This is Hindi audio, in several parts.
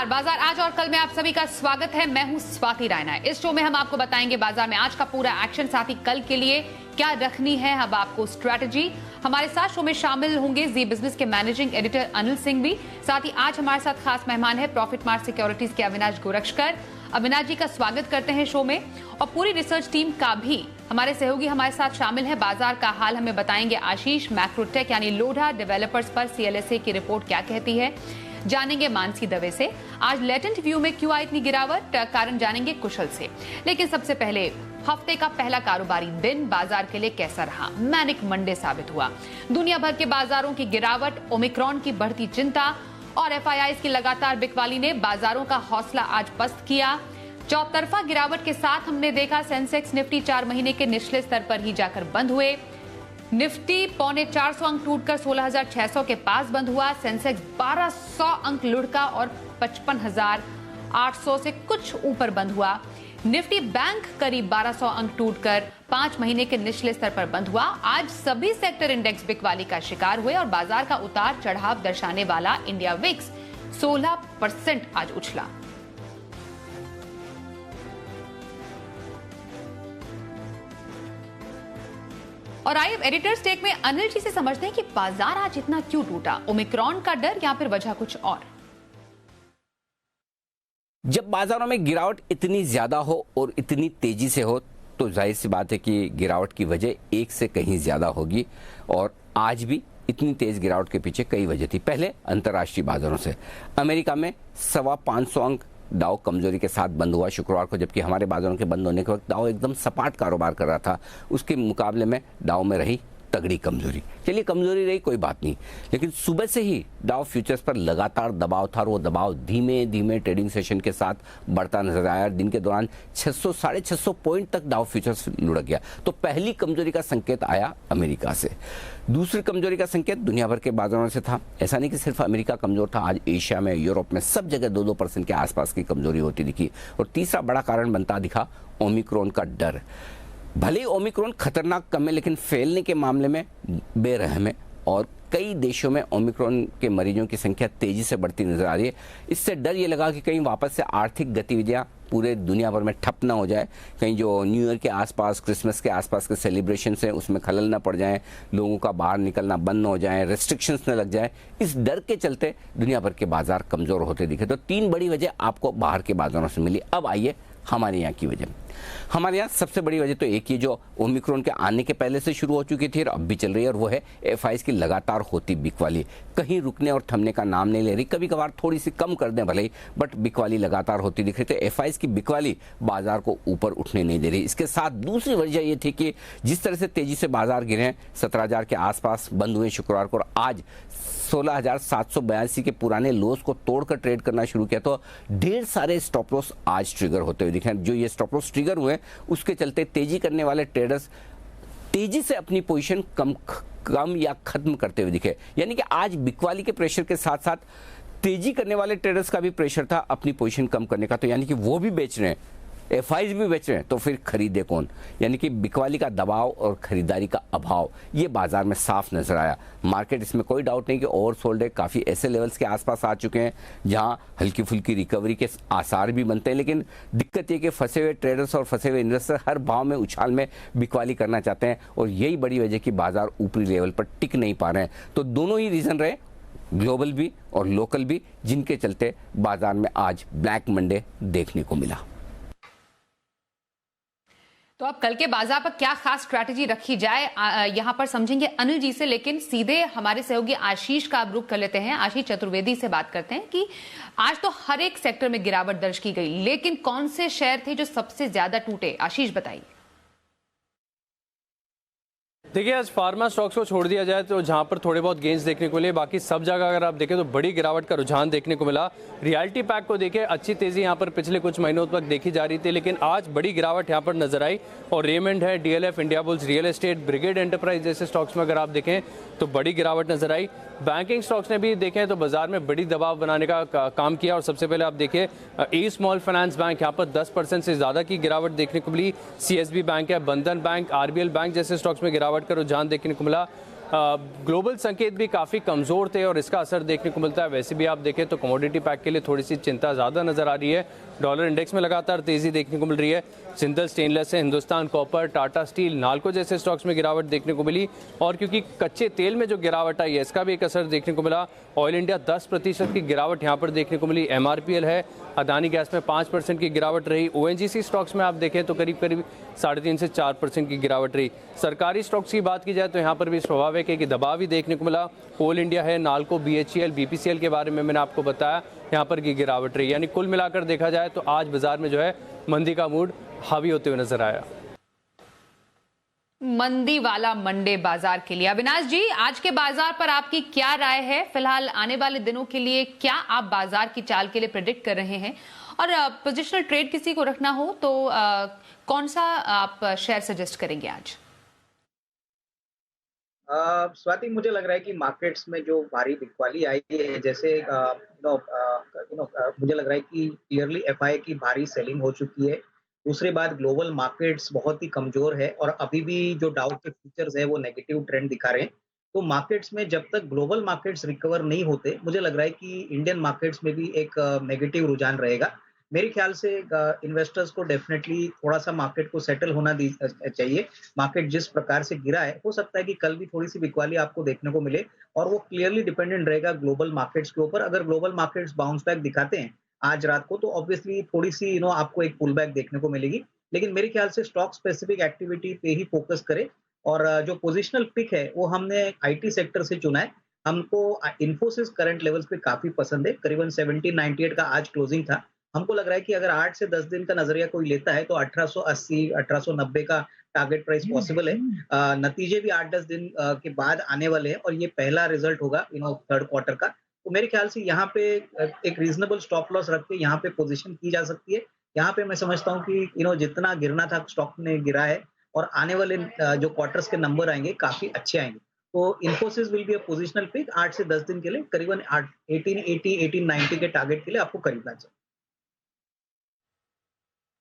नमस्कार। बाजार आज और कल में आप सभी का स्वागत है। मैं हूं स्वाति रायना। इस शो में हम आपको बताएंगे बाजार में आज का पूरा एक्शन, साथ ही कल के लिए क्या रखनी है अब आपको स्ट्रैटेजी। हमारे साथ शो में शामिल होंगे जी बिजनेस के मैनेजिंग एडिटर अनिल सिंह भी। साथ ही आज हमारे साथ खास मेहमान है प्रॉफिट मार्ट सिक्योरिटीज के अविनाश गोरक्षकर। अविनाश जी का स्वागत करते हैं शो में। और पूरी रिसर्च टीम का भी हमारे सहयोगी हमारे साथ शामिल है। बाजार का हाल हमें बताएंगे आशीष। मैक्रोटेक यानी लोढ़ा डेवलपर्स पर सीएलएसए की रिपोर्ट क्या कहती है, जानेंगे मानसी दवे से। आज लेटेंट व्यू में क्यों आई इतनी गिरावट, कारण जानेंगे कुशल से। लेकिन सबसे पहले हफ्ते का पहला कारोबारी दिन बाजार के लिए कैसा रहा? मैनिक मंडे साबित हुआ। दुनिया भर के बाजारों की गिरावट, ओमिक्रॉन की बढ़ती चिंता और एफआईआईज की लगातार बिकवाली ने बाजारों का हौसला आज पस्त किया। चौतरफा गिरावट के साथ हमने देखा सेंसेक्स निफ्टी 4 महीने के निचले स्तर पर ही जाकर बंद हुए। निफ्टी 450 अंक टूटकर 16,600 के पास बंद हुआ। सेंसेक्स 1200 अंक लुढ़का और 55,800 से कुछ ऊपर बंद हुआ। निफ्टी बैंक करीब 1200 अंक टूटकर 5 महीने के निचले स्तर पर बंद हुआ। आज सभी सेक्टर इंडेक्स बिकवाली का शिकार हुए और बाजार का उतार चढ़ाव दर्शाने वाला इंडिया विक्स 16% आज उछला। और आइए एडिटर्स टेक में अनिल जी से समझते हैं कि बाजार आज इतना क्यों टूटा। ओमिक्रॉन का डर या फिर वजह कुछ और? जब बाजारों में गिरावट इतनी ज्यादा हो और इतनी तेजी से हो तो जाहिर सी बात है कि गिरावट की वजह एक से कहीं ज्यादा होगी। और आज भी इतनी तेज गिरावट के पीछे कई वजह थी। पहले अंतर्राष्ट्रीय बाजारों से अमेरिका में 525 अंक डाउ कमजोरी के साथ बंद हुआ शुक्रवार को, जबकि हमारे बाजारों के बंद होने के वक्त डाउ एकदम सपाट कारोबार कर रहा था। उसके मुकाबले में डाउ में रही तगड़ी कमजोरी। चलिए कमजोरी रही कोई बात नहीं, लेकिन सुबह से ही डाउ फ्यूचर्स पर लगातार दबाव था और वो दबाव धीमे धीमे ट्रेडिंग सेशन के साथ बढ़ता नजर आया। दिन के दौरान 600-650 पॉइंट तक डाउ फ्यूचर्स लुढ़क गया। तो पहली कमजोरी का संकेत आया अमेरिका से। दूसरी कमजोरी का संकेत दुनिया भर के बाजारों से था। ऐसा नहीं कि सिर्फ अमेरिका कमजोर था, आज एशिया में, यूरोप में सब जगह 2-2% के आसपास की कमजोरी होती दिखी। और तीसरा बड़ा कारण बनता दिखा ओमिक्रॉन का डर। भले ही ओमिक्रॉन खतरनाक कम है, लेकिन फैलने के मामले में बेरहम है और कई देशों में ओमिक्रॉन के मरीजों की संख्या तेजी से बढ़ती नजर आ रही है। इससे डर ये लगा कि कहीं वापस से आर्थिक गतिविधियां पूरे दुनिया भर में ठप ना हो जाए, कहीं जो न्यू ईयर के आसपास, क्रिसमस के आसपास के सेलिब्रेशन हैं उसमें खलल ना पड़ जाए, लोगों का बाहर निकलना बंद हो जाए, रेस्ट्रिक्शंस न लग जाए। इस डर के चलते दुनिया भर के बाजार कमजोर होते दिखे। तो 3 बड़ी वजह आपको बाहर के बाजारों से मिली। अब आइए हमारे यहाँ की वजह। हमारे यहाँ सबसे बड़ी वजह तो एक ही जो ओमिक्रॉन के आने के पहले से शुरू हो चुकी थी और अब भी चल रही है, और वो है एफआईआईज की लगातार होती बिकवाली। कहीं रुकने और थमने का नाम नहीं ले रही। कभी कभार थोड़ी सी कम कर दें भले ही, बट बिकवाली लगातार होती दिख रही। तो एफआईआईज की बिकवाली बाजार को ऊपर उठने नहीं दे रही। इसके साथ दूसरी वजह ये थी कि जिस तरह से तेजी से बाजार गिरे, 17,000 के आसपास बंद हुए शुक्रवार को और आज 16,782 के पुराने लोस को तोड़कर ट्रेड करना शुरू किया, तो ढेर सारे स्टॉप लॉस आज ट्रिगर होते हुए दिखे। जो ये स्टॉप लॉस ट्रिगर हुए उसके चलते तेजी करने वाले ट्रेडर्स तेजी से अपनी पोजीशन कम या खत्म करते हुए दिखे। यानी कि आज बिकवाली के प्रेशर के साथ साथ तेजी करने वाले ट्रेडर्स का भी प्रेशर था अपनी पोजीशन कम करने का। तो यानी कि वो भी बेच रहे हैं, एफआईआईज भी बेच रहे हैं, तो फिर खरीदे कौन? यानी कि बिकवाली का दबाव और खरीदारी का अभाव ये बाजार में साफ नजर आया। मार्केट, इसमें कोई डाउट नहीं कि ओवरसोल्ड है। काफ़ी ऐसे लेवल्स के आसपास आ चुके हैं जहां हल्की फुल्की रिकवरी के आसार भी बनते हैं। लेकिन दिक्कत ये कि फंसे हुए ट्रेडर्स और फंसे हुए इन्वेस्टर हर भाव में उछाल में बिकवाली करना चाहते हैं और यही बड़ी वजह कि बाजार ऊपरी लेवल पर टिक नहीं पा रहे हैं। तो दोनों ही रीजन रहे, ग्लोबल भी और लोकल भी, जिनके चलते बाजार में आज ब्लैक मंडे देखने को मिला। तो अब कल के बाजार पर क्या खास स्ट्रैटेजी रखी जाए, यहां पर समझेंगे अनिल जी से। लेकिन सीधे हमारे सहयोगी आशीष का अब रुख कर लेते हैं। आशीष चतुर्वेदी से बात करते हैं कि आज तो हर एक सेक्टर में गिरावट दर्ज की गई, लेकिन कौन से शेयर थे जो सबसे ज्यादा टूटे? आशीष बताइए। देखिए, आज फार्मा स्टॉक्स को छोड़ दिया जाए तो जहां पर थोड़े बहुत गेंस देखने को मिले, बाकी सब जगह अगर आप देखें तो बड़ी गिरावट का रुझान देखने को मिला। रियलिटी पैक को देखें, अच्छी तेजी यहां पर पिछले कुछ महीनों तक देखी जा रही थी, लेकिन आज बड़ी गिरावट यहां पर नजर आई। और रेमंड है, DLF, India bulls, real estate, brigade enterprise जैसे स्टॉक्स में अगर आप देखें तो बड़ी गिरावट नजर आई। बैंकिंग स्टॉक्स ने भी देखें तो बाजार में बड़ी दबाव बनाने का काम किया। और सबसे पहले आप देखिए ए स्मॉल फाइनेंस बैंक, यहाँ पर 10% से ज़्यादा की गिरावट देखने को मिली। सीएसबी बैंक है, बंधन बैंक, आरबीएल बैंक जैसे स्टॉक्स में गिरावट का रुझान देखने को मिला। ग्लोबल संकेत भी काफ़ी कमज़ोर थे और इसका असर देखने को मिलता है। वैसे भी आप देखें तो कमोडिटी पैक के लिए थोड़ी सी चिंता ज़्यादा नज़र आ रही है। डॉलर इंडेक्स में लगातार तेज़ी देखने को मिल रही है। जिंदल स्टेनलेस है, हिंदुस्तान कॉपर, टाटा स्टील, नाल्को जैसे स्टॉक्स में गिरावट देखने को मिली। और क्योंकि कच्चे तेल में जो गिरावट आई है इसका भी एक असर देखने को मिला। ऑयल इंडिया 10% की गिरावट यहाँ पर देखने को मिली। MRPL है, अदानी गैस में 5% की गिरावट रही। ONGC स्टॉक्स में आप देखें तो करीब 3.5 से 4% की गिरावट रही। सरकारी स्टॉक्स की बात की जाए तो यहाँ पर भी स्वाभाविक है कि दबाव भी देखने को मिला। कोल इंडिया है, नाल्को, BHEL, BPCL के बारे में मैंने आपको बताया, यहाँ पर की गिरावट रही। यानी कुल मिलाकर देखा जाए तो आज बाजार में जो है मंदी का मूड हावी होते हुए नजर आया। मंदी वाला मंडे बाजार के लिए। अविनाश जी, आज के बाजार पर आपकी क्या राय है? फिलहाल आने वाले दिनों के लिए क्या आप बाजार की चाल के लिए प्रेडिक्ट कर रहे हैं? और पोजिशनल ट्रेड किसी को रखना हो तो कौन सा आप शेयर सजेस्ट करेंगे आज? स्वाति, मुझे लग रहा है कि मार्केट्स में जो भारी बिकवाली आई है, जैसे मुझे लग रहा है कि क्लियरली FI की भारी सेलिंग हो चुकी है। दूसरी बात, ग्लोबल मार्केट्स बहुत ही कमजोर है और अभी भी जो डाउ के फ्यूचर्स है वो नेगेटिव ट्रेंड दिखा रहे हैं। तो मार्केट्स में जब तक ग्लोबल मार्केट्स रिकवर नहीं होते, मुझे लग रहा है कि इंडियन मार्केट्स में भी एक नेगेटिव रुझान रहेगा। मेरे ख्याल से इन्वेस्टर्स को डेफिनेटली थोड़ा सा मार्केट को सेटल होना चाहिए। मार्केट जिस प्रकार से गिरा है, हो सकता है कि कल भी थोड़ी सी बिकवाली आपको देखने को मिले और वो क्लियरली डिपेंडेंट रहेगा ग्लोबल मार्केट्स के ऊपर। अगर ग्लोबल मार्केट्स बाउंस बैक दिखाते हैं आज रात को, तो ऑब्वियसली थोड़ी सी आपको एक पुल बैक देखने को मिलेगी। लेकिन मेरे ख्याल से स्टॉक स्पेसिफिक एक्टिविटी पे ही फोकस करें। और जो पोजिशनल पिक है वो हमने IT सेक्टर से चुना है। हमको इन्फोसिस करंट लेवल्स पे काफी पसंद है। करीबन 1798 का आज क्लोजिंग था। हमको लग रहा है कि अगर 8 से 10 दिन का नजरिया कोई लेता है तो 1880, 1890 का टारगेट प्राइस पॉसिबल है। नतीजे भी 8-10 दिन के बाद आने वाले हैं और ये पहला रिजल्ट होगा थर्ड क्वार्टर का। तो मेरे ख्याल से यहाँ पे एक रीजनेबल स्टॉप लॉस रख के यहाँ पे पोजीशन की जा सकती है। यहाँ पे मैं समझता हूँ कि जितना गिरना था स्टॉक ने गिरा है और आने वाले जो क्वार्टर्स के नंबर आएंगे काफी अच्छे आएंगे। तो Infosys will be a positional pick 8 से 10 दिन के लिए। करीबन 1880, 1890 के टारगेट के लिए आपको खरीदना चाहिए।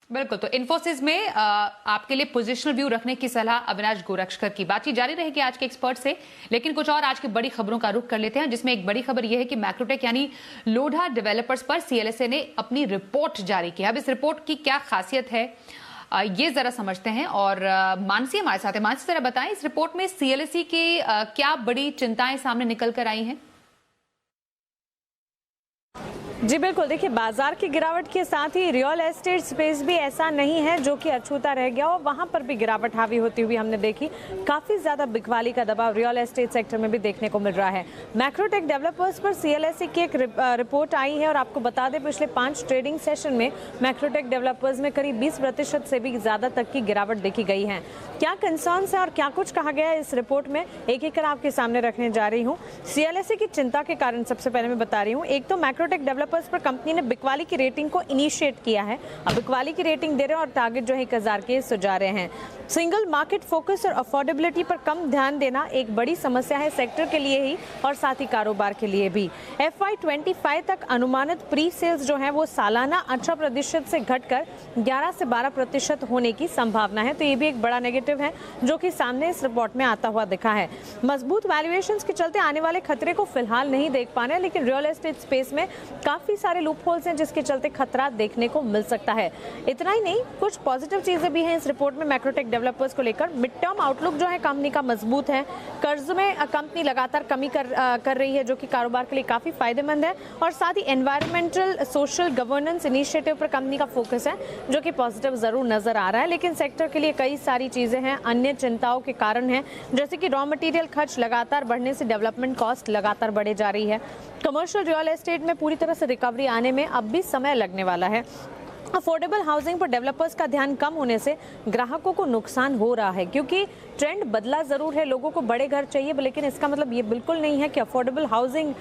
बिल्कुल, तो इन्फोसिस में आपके लिए पोजिशनल व्यू रखने की सलाह अविनाश गोरक्षकर की। बातचीत जारी रहेगी आज के एक्सपर्ट से, लेकिन कुछ और आज की बड़ी खबरों का रुख कर लेते हैं, जिसमें एक बड़ी खबर यह है कि मैक्रोटेक यानी लोढ़ा डेवलपर्स पर CLSA ने अपनी रिपोर्ट जारी की। अब इस रिपोर्ट की क्या खासियत है ये जरा समझते हैं। और मानसी हमारे साथ है। मानसी, जरा बताएं इस रिपोर्ट में CLSA की क्या बड़ी चिंताएं सामने निकल कर आई हैं? जी बिल्कुल, देखिए बाजार की गिरावट के साथ ही रियल एस्टेट स्पेस भी ऐसा नहीं है जो कि अछूता रह गया और वहां पर भी गिरावट हावी होती हुई हमने देखी। काफी ज्यादा बिकवाली का दबाव रियल एस्टेट सेक्टर में भी देखने को मिल रहा है। मैक्रोटेक डेवलपर्स पर CLSA की एक रिपोर्ट आई है और आपको बता दें पिछले 5 ट्रेडिंग सेशन में मैक्रोटेक डेवलपर्स में करीब 20% से भी ज्यादा तक की गिरावट देखी गई है। क्या कंसर्न्स है और क्या कुछ कहा गया है इस रिपोर्ट में, एक एक कर आपके सामने रखने जा रही हूँ। CLSA की चिंता के कारण सबसे पहले मैं बता रही हूँ, एक तो मैक्रोटेक डेवलपर्स पर कंपनी ने बिकवाली की रेटिंग को इनिशिएट किया है। अब बिकवाली की रेटिंग दे रहे हैं और टारगेट जो है 1000 के सुझा रहे हैं। सिंगल मार्केट फोकस और अफोर्डेबिलिटी पर कम ध्यान देना एक बड़ी समस्या है सेक्टर के लिए ही और साथ ही कारोबार के लिए भी। FY25 तक अनुमानित प्री सेल्स जो है वो सालाना 18% से घटकर 11 से 12% होने की संभावना है। तो ये भी एक बड़ा नेगेटिव है जो कि सामने इस रिपोर्ट में आता हुआ दिखा है। मजबूत वैल्यूएशंस के चलते आने वाले खतरे को फिलहाल नहीं देख पा रहे हैं, लेकिन रियल एस्टेट स्पेस में काफी सारे लूप होल्स हैं जिसके चलते खतरा देखने को मिल सकता है। इतना ही नहीं, कुछ पॉजिटिव चीजें भी हैं इस रिपोर्ट में मैक्रोटेक डेवलपर्स को लेकर। मिड टर्म आउटलुक जो है कंपनी का मजबूत है। कर्ज में कंपनी लगातार कमी कर रही है जो कि कारोबार के लिए काफी फायदेमंद है और साथ ही एनवायरमेंटल सोशल गवर्नेंस इनिशिएटिव पर कंपनी का फोकस है जो कि पॉजिटिव जरूर नजर आ रहा है। लेकिन सेक्टर के लिए कई सारी चीजें हैं, अन्य चिंताओं के कारण है, जैसे कि रॉ मटेरियल खर्च लगातार बढ़ने से डेवलपमेंट कॉस्ट लगातार बढ़े जा रही है। कमर्शियल रियल एस्टेट में पूरी तरह से रिकवरी आने में अब भी समय लगने वाला है। अफोर्डेबल हाउसिंग पर डेवलपर्स का ध्यान कम होने से ग्राहकों को नुकसान हो रहा है, क्योंकि ट्रेंड बदला जरूर है, लोगों को बड़े घर चाहिए, लेकिन इसका मतलब ये बिल्कुल नहीं है कि अफोर्डेबल हाउसिंग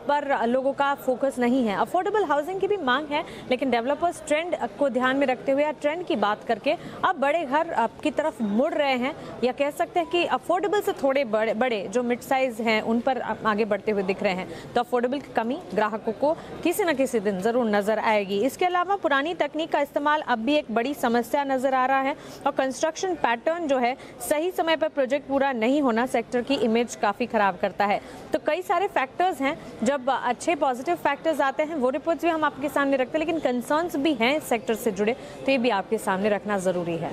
पर लोगों का फोकस नहीं है। अफोर्डेबल हाउसिंग की भी मांग है, लेकिन डेवलपर्स ट्रेंड को ध्यान में रखते हुए या ट्रेंड की बात करके अब बड़े घर की तरफ मुड़ रहे हैं, या कह सकते हैं कि अफोर्डेबल से थोड़े बड़े जो मिड साइज हैं उन पर आगे बढ़ते हुए दिख रहे हैं। तो अफोर्डेबल की कमी ग्राहकों को किसी न किसी दिन जरूर नजर आएगी। इसके अलावा पुरानी तकनीक का इस्तेमाल अब भी एक बड़ी समस्या नजर आ रहा है और कंस्ट्रक्शन पैटर्न जो है सही सही समय पर प्रोजेक्ट पूरा नहीं होना सेक्टर की इमेज काफ़ी ख़राब करता है। तो कई सारे फैक्टर्स हैं, जब अच्छे पॉजिटिव फैक्टर्स आते हैं वो रिपोर्ट्स भी हम आपके सामने रखते हैं, लेकिन कंसर्न्स भी हैं सेक्टर से जुड़े, तो ये भी आपके सामने रखना ज़रूरी है।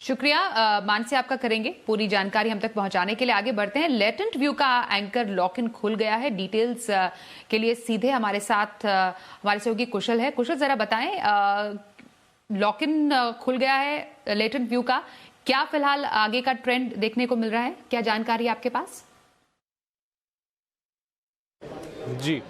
शुक्रिया मानसी आपका, करेंगे पूरी जानकारी हम तक पहुंचाने के लिए। आगे बढ़ते हैं। लेटेंट व्यू का एंकर लॉक इन खुल गया है। डिटेल्स के लिए सीधे हमारे साथ हमारे सहयोगी कुशल है। कुशल, जरा बताएं, लॉक इन खुल गया है लेटेंट व्यू का, क्या फिलहाल आगे का ट्रेंड देखने को मिल रहा है, क्या जानकारी आपके पास? जी,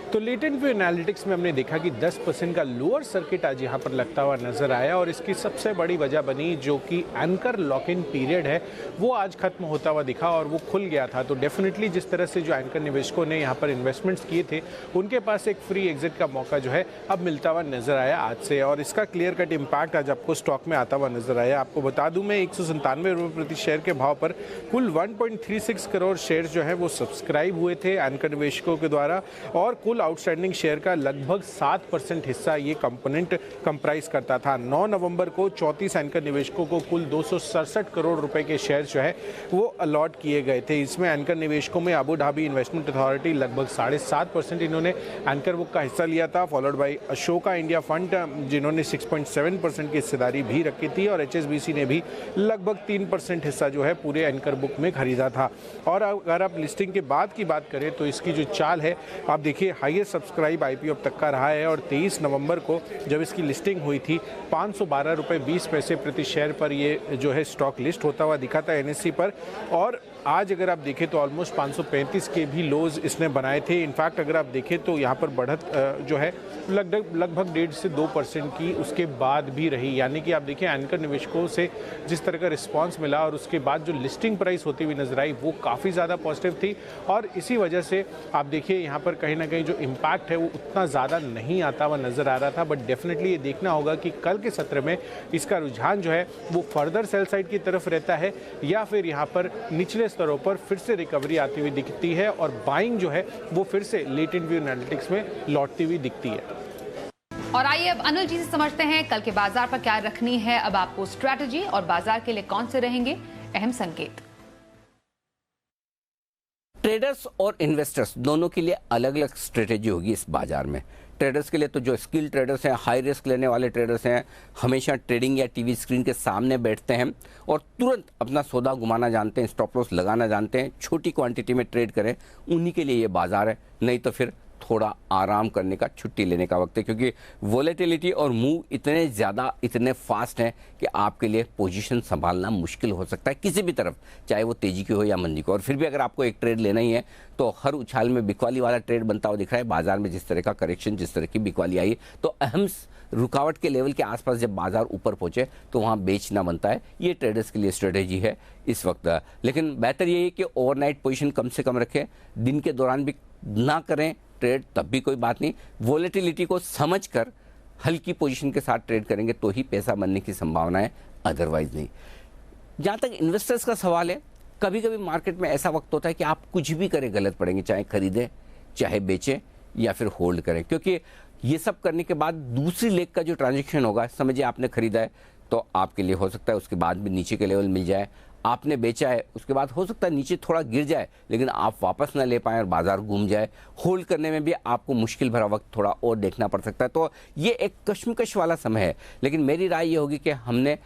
तो लेटेंट व्यू एनालिटिक्स में हमने देखा कि 10% का लोअर सर्किट आज यहाँ पर लगता हुआ नजर आया और इसकी सबसे बड़ी वजह बनी जो कि एंकर लॉक इन पीरियड है वो आज खत्म होता हुआ दिखा और वो खुल गया था। तो डेफिनेटली जिस तरह से जो एंकर निवेशकों ने यहाँ पर इन्वेस्टमेंट्स किए थे उनके पास एक फ्री एग्जिट का मौका जो है अब मिलता हुआ नजर आया आज से, और इसका क्लियर कट इम्पैक्ट आज आपको स्टॉक में आता हुआ नजर आया। आपको बता दूं मैं 197 रुपये प्रति शेयर के भाव पर कुल 1.36 करोड़ शेयर जो है वो सब्सक्राइब हुए थे एंकर निवेशकों के द्वारा, और कुल आउटस्टैंडिंग शेयर का लगभग 7% हिस्सा ये कंपोनेंट कंप्राइज करता था। 9 नवंबर को 34 एंकर निवेशकों को कुल 267 करोड़ रुपए के शेयर जो है वो अलॉट किए गए थे। इसमें एंकर निवेशकों में अबू धाबी इन्वेस्टमेंट अथॉरिटी लगभग 7.5% इन्होंने एंकर बुक का हिस्सा लिया था, followed by Ashoka India fund जिन्होंने 6.7% की हिस्सेदारी भी रखी थी, और HSBC ने भी लगभग 3% हिस्सा जो है पूरे एंकर बुक में खरीदा था। और अगर आप लिस्टिंग के बाद की बात करें तो इसकी जो चाल है आप देखिए, हाईएस्ट सब्सक्राइब IPO अब तक का रहा है, और 23 नवंबर को जब इसकी लिस्टिंग हुई थी 512 रुपये 20 पैसे प्रति शेयर पर ये जो है स्टॉक लिस्ट होता हुआ दिखा था NSE पर, और आज अगर आप देखें तो ऑलमोस्ट 535 के भी लोज इसने बनाए थे। इनफैक्ट अगर आप देखें तो यहाँ पर बढ़त जो है लगभग 1.5 से 2% की उसके बाद भी रही, यानी कि आप देखिए एंकर निवेशकों से जिस तरह का रिस्पांस मिला और उसके बाद जो लिस्टिंग प्राइस होती हुई नजर आई वो काफ़ी ज़्यादा पॉजिटिव थी, और इसी वजह से आप देखिए यहाँ पर कहीं ना कहीं जो इम्पैक्ट है वो उतना ज़्यादा नहीं आता हुआ नजर आ रहा था। बट डेफिनेटली ये देखना होगा कि कल के सत्र में इसका रुझान जो है वो फर्दर सेल साइड की तरफ रहता है या फिर यहाँ पर निचले स्तरों पर फिर से रिकवरी आती हुई दिखती है और बाइंग जो है वो फिर से लेटेंट व्यू एनालिटिक्स में लौटती हुई दिखती है। और आइए अब अनिल जी से समझते हैं कल के बाजार पर क्या रखनी है अब आपको स्ट्रैटेजी, और बाजार के लिए कौन से रहेंगे अहम संकेत। ट्रेडर्स और इन्वेस्टर्स दोनों के लिए अलग अलग स्ट्रेटेजी होगी इस बाजार में। ट्रेडर्स के लिए तो जो स्किल ट्रेडर्स हैं, हाई रिस्क लेने वाले ट्रेडर्स हैं, हमेशा ट्रेडिंग या टीवी स्क्रीन के सामने बैठते हैं और तुरंत अपना सौदा घुमाना जानते हैं, स्टॉप लॉस लगाना जानते हैं, छोटी क्वांटिटी में ट्रेड करें, उन्हीं के लिए ये बाजार है। नहीं तो फिर थोड़ा आराम करने का, छुट्टी लेने का वक्त है, क्योंकि वोलेटिलिटी और मूव इतने ज़्यादा, इतने फास्ट हैं कि आपके लिए पोजीशन संभालना मुश्किल हो सकता है किसी भी तरफ, चाहे वो तेजी की हो या मंदी की। और फिर भी अगर आपको एक ट्रेड लेना ही है तो हर उछाल में बिकवाली वाला ट्रेड बनता हुआ दिख रहा है बाजार में। जिस तरह का करेक्शन, जिस तरह की बिकवाली आई, तो अहम रुकावट के लेवल के आसपास जब बाजार ऊपर पहुंचे तो वहां बेचना बनता है। ये ट्रेडर्स के लिए स्ट्रेटेजी है इस वक्त। लेकिन बेहतर ये है कि ओवरनाइट पोजीशन कम से कम रखें, दिन के दौरान भी ना करें ट्रेड, तब भी कोई बात नहीं। वोलेटिलिटी को समझकर हल्की पोजीशन के साथ ट्रेड करेंगे तो ही पैसा बनने की संभावना है, अदरवाइज नहीं। जहां तक इन्वेस्टर्स का सवाल है, कभी कभी मार्केट में ऐसा वक्त होता है कि आप कुछ भी करें गलत पड़ेंगे, चाहे खरीदें, चाहे बेचें या फिर होल्ड करें, क्योंकि ये सब करने के बाद दूसरी लेग का जो ट्रांजेक्शन होगा, समझिए आपने खरीदा है तो आपके लिए हो सकता है उसके बाद भी नीचे के लेवल मिल जाए, आपने बेचा है उसके बाद हो सकता है नीचे थोड़ा गिर जाए लेकिन आप वापस ना ले पाएं और बाजार घूम जाए। होल्ड करने में भी आपको मुश्किल भरा वक्त थोड़ा और देखना पड़ सकता है। तो ये एक कश्मकश वाला समय है। लेकिन मेरी राय ये होगी कि हमने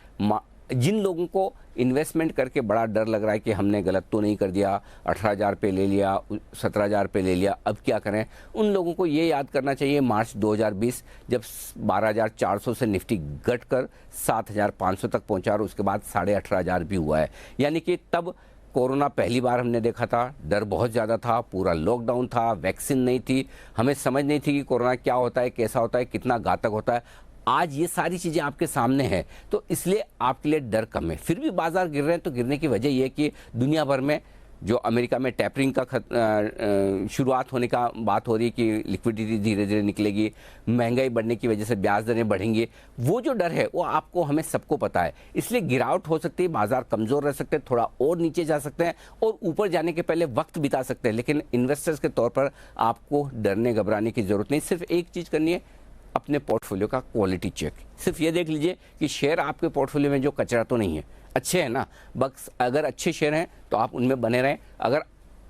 जिन लोगों को इन्वेस्टमेंट करके बड़ा डर लग रहा है कि हमने गलत तो नहीं कर दिया, 18,000 पे ले लिया, 17,000 पे ले लिया, अब क्या करें, उन लोगों को ये याद करना चाहिए मार्च 2020 जब 12,400 से निफ्टी घट कर 7,500 तक पहुंचा और उसके बाद 18,500 भी हुआ है। यानी कि तब कोरोना पहली बार हमने देखा था, डर बहुत ज़्यादा था, पूरा लॉकडाउन था, वैक्सीन नहीं थी, हमें समझ नहीं थी कि कोरोना क्या होता है, कैसा होता है, कितना घातक होता है। आज ये सारी चीज़ें आपके सामने हैं तो इसलिए आपके लिए डर कम है। फिर भी बाजार गिर रहे हैं तो गिरने की वजह ये है कि दुनिया भर में जो अमेरिका में टैपरिंग का शुरुआत होने का बात हो रही है कि लिक्विडिटी धीरे धीरे निकलेगी, महंगाई बढ़ने की वजह से ब्याज दरें बढ़ेंगी, वो जो डर है वो आपको, हमें सबको पता है। इसलिए गिरावट हो सकती है, बाजार कमज़ोर रह सकते हैं, थोड़ा और नीचे जा सकते हैं और ऊपर जाने के पहले वक्त बिता सकते हैं। लेकिन इन्वेस्टर्स के तौर पर आपको डरने घबराने की ज़रूरत नहीं, सिर्फ एक चीज़ करनी है, अपने पोर्टफोलियो का क्वालिटी चेक। सिर्फ ये देख लीजिए कि शेयर आपके पोर्टफोलियो में जो कचरा तो नहीं है, अच्छे हैं ना, बस अगर अच्छे शेयर हैं तो आप उनमें बने रहें। अगर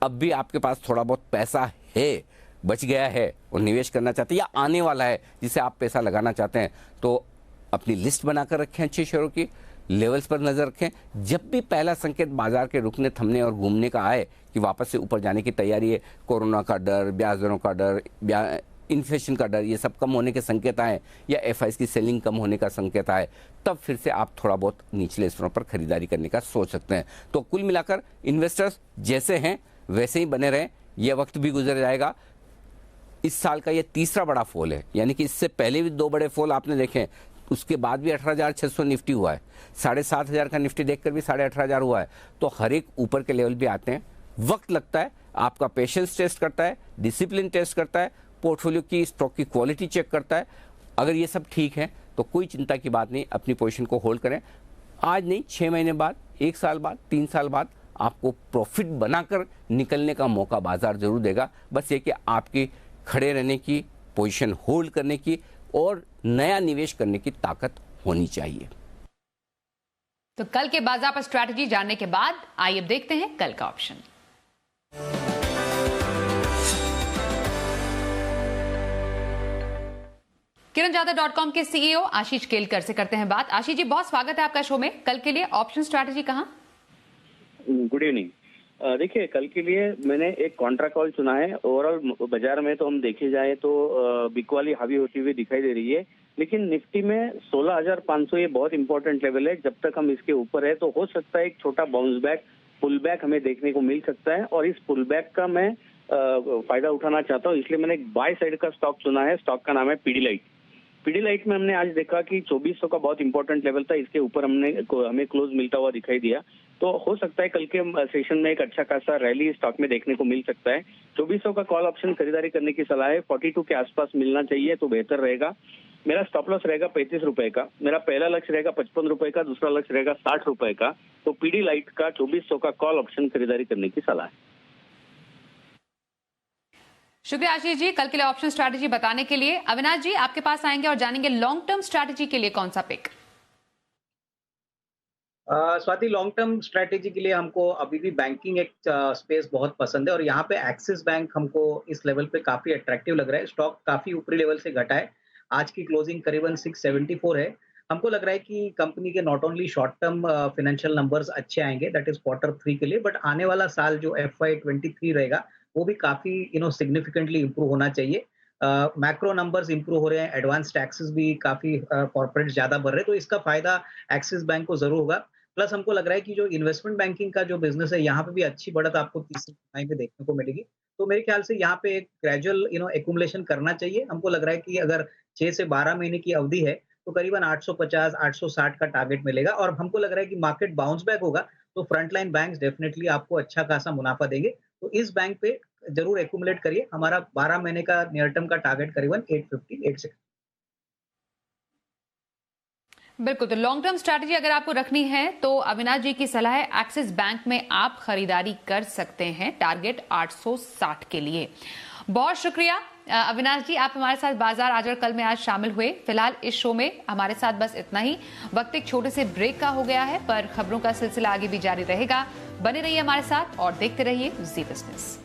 अब भी आपके पास थोड़ा बहुत पैसा है, बच गया है और निवेश करना चाहते हैं या आने वाला है जिसे आप पैसा लगाना चाहते हैं, तो अपनी लिस्ट बनाकर रखें अच्छे शेयरों की, लेवल्स पर नजर रखें। जब भी पहला संकेत बाजार के रुकने, थमने और घूमने का आए कि वापस से ऊपर जाने की तैयारी है, कोरोना का डर, ब्याज दरों का डर, इन्फ्लेशन का डर, ये सब कम होने के संकेत आए या एफआईएस की सेलिंग कम होने का संकेत आए, तब फिर से आप थोड़ा बहुत निचले स्तरों पर खरीदारी करने का सोच सकते हैं। तो कुल मिलाकर इन्वेस्टर्स जैसे हैं वैसे ही बने रहें, यह वक्त भी गुजर जाएगा। इस साल का ये तीसरा बड़ा फॉल है, यानी कि इससे पहले भी 2 बड़े फॉल आपने देखे, उसके बाद भी 18,600 निफ्टी हुआ है, 7,500 का निफ्टी देखकर भी 18,500 हुआ है। तो हर एक ऊपर के लेवल भी आते हैं, वक्त लगता है, आपका पेशेंस टेस्ट करता है, डिसिप्लिन टेस्ट करता है, पोर्टफोलियो की स्टॉक की क्वालिटी चेक करता है। अगर ये सब ठीक है तो कोई चिंता की बात नहीं, अपनी पोजीशन को होल्ड करें। आज नहीं, 6 महीने बाद, 1 साल बाद, 3 साल बाद आपको प्रॉफिट बनाकर निकलने का मौका बाजार जरूर देगा। बस ये कि आपकी खड़े रहने की, पोजीशन होल्ड करने की और नया निवेश करने की ताकत होनी चाहिए। तो कल के बाजार पर स्ट्रैटेजी जानने के बाद आइए अब देखते हैं कल का ऑप्शन। किरणजादा.com के सीईओ आशीष केलकर से करते हैं बात। आशीष जी, बहुत स्वागत है आपका शो में। कल के लिए ऑप्शन स्ट्रैटेजी कहां? Good evening. देखिए, कल के लिए मैंने एक कॉन्ट्रा कॉल चुना है। ओवरऑल बाजार में तो हम देखे जाए तो बिकवाली हावी होती हुई दिखाई दे रही है, लेकिन निफ्टी में 16,500 ये बहुत इंपॉर्टेंट लेवल है। जब तक हम इसके ऊपर है तो हो सकता है एक छोटा बाउंस बैक, पुल बैक हमें देखने को मिल सकता है, और इस पुल बैक का मैं फायदा उठाना चाहता हूँ। इसलिए मैंने एक बाय साइड का स्टॉक चुना है। स्टॉक का नाम है पीडीलाइट। पीडीलाइट में हमने आज देखा कि 2400 का बहुत इंपॉर्टेंट लेवल था, इसके ऊपर हमें क्लोज मिलता हुआ दिखाई दिया। तो हो सकता है कल के सेशन में एक अच्छा खासा रैली स्टॉक में देखने को मिल सकता है। 2400 का कॉल ऑप्शन खरीदारी करने की सलाह है। 42 के आसपास मिलना चाहिए तो बेहतर रहेगा। मेरा स्टॉप लॉस रहेगा 35 रुपए का। मेरा पहला लक्ष्य रहेगा 55 रुपए का, दूसरा लक्ष्य रहेगा 60 रुपए का। तो पीडीलाइट का 2400 का कॉल ऑप्शन खरीदारी करने की सलाह है। शुक्रिया आशीष जी, कल के लिए ऑप्शन स्ट्रैटेजी बताने के लिए। अविनाश जी आपके पास आएंगे और जानेंगे लॉन्ग टर्म स्ट्रैटेजी के लिए कौन सा pick? Swati, long term strategy के लिए हमको अभी भी बैंकिंग एक स्पेस बहुत पसंद है, और यहाँ पे एक्सिस बैंक हमको इस लेवल पे काफी अट्रैक्टिव लग रहा है। स्टॉक काफी ऊपरी लेवल से घटा है, आज की क्लोजिंग करीबन 674 है। हमको लग रहा है कि कंपनी के not only short term financial numbers अच्छे आएंगे, दैट इज Q3 के लिए, बट आने वाला साल जो FY23 रहेगा वो भी काफी सिग्निफिकेंटली इंप्रूव होना चाहिए। मैक्रो नंबर्स इंप्रूव हो रहे हैं, एडवांस टैक्सेस भी काफी कॉर्पोरेट ज्यादा बढ़ रहे हैं, तो इसका फायदा एक्सिस बैंक को जरूर होगा। प्लस हमको लग रहा है कि जो इन्वेस्टमेंट बैंकिंग का जो बिजनेस है, यहाँ पे भी अच्छी बढ़त आपको तीसरी तिमाही में देखने को मिलेगी। तो मेरे ख्याल से यहाँ पे एक ग्रेजुअल एक्यूमुलेशन करना चाहिए। हमको लग रहा है कि अगर 6 से 12 महीने की अवधि है तो करीबन 850, 860 का टारगेट मिलेगा, और हमको लग रहा है कि मार्केट बाउंस बैक होगा तो फ्रंटलाइन बैंक्स डेफिनेटली आपको अच्छा खासा मुनाफा देंगे। तो इस बैंक पे जरूर एक्यूमुलेट करिए। हमारा 12 महीने का नियर टर्म का टारगेट करीबन 850, 860। बिल्कुल, तो लॉन्ग टर्म स्ट्रैटेजी अगर आपको रखनी है तो अविनाश जी की सलाह है एक्सिस बैंक में आप खरीदारी कर सकते हैं, टारगेट 860 के लिए। बहुत शुक्रिया अविनाश जी, आप हमारे साथ बाजार आज और कल में आज शामिल हुए। फिलहाल इस शो में हमारे साथ बस इतना ही। वक्त एक छोटे से ब्रेक का हो गया है, पर खबरों का सिलसिला आगे भी जारी रहेगा। बने रहिए हमारे साथ और देखते रहिए जी बिजनेस।